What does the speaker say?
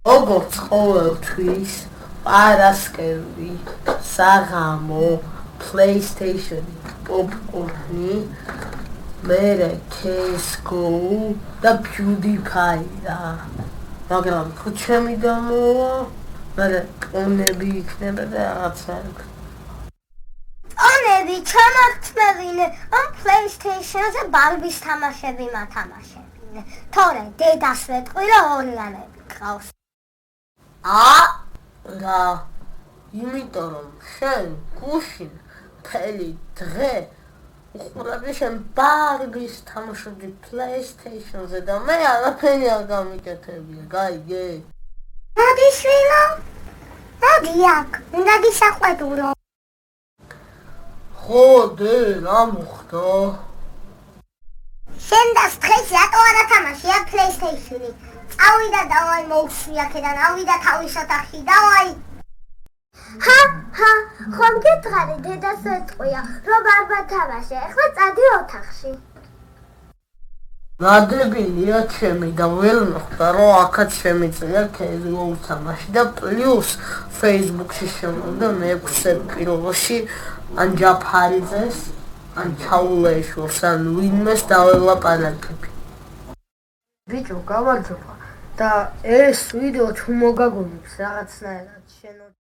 როგორც ყოველთვის, პარასკევი, საღამო, PlayStation-ი, პოპკორნი, მერე CS:GO და PewDiePie-რა. მაგრამ თუ ჩემი დამოვა, მერე ტონები იქნება და რაღაცა იქნება. ტონები ჩამართმევინე, ამ PlayStation-ზე ბარბის თამაშები მათამაშებინე. თორე დედას ვეტყვი, რომ ორიანები გყავს. რა, იმიტომ რომ შენ გუშინ მთელი დღე უყურები შენ ბარბის თამაშობდი PlayStation-ზე და მე არაფერი არ გამიკეთებია, გაიგე? მოდი შვილო, მოდი აქ, უნდა გისაყვედურო. ხო, დე, რა მოხდა? შენ და დღეს რატო არ ათამაშია PlayStation-ი? წავიდა დავაი მოუსვი აქედან, ავიდა თავის ოთახში, დავაი. ხომ გითხარი დედას ეტყვია, რომ არ ვათამაშე, ახლა წადი ოთახში. გადებილია ჩემი და ვერ მოხდა რომ აქაც შემიწია CS:GO თამაში და პლუს Facebook-ში შემოვიდა მეექვსე პირველში ან ჯაფარიძეს ან ჩაულეშორს ან ვინმეს დაველაპარაკები. ბიჭო, გამარჯობა და ეს ვიდეო თუ მოგაგონებს რაღაცნაირად შენ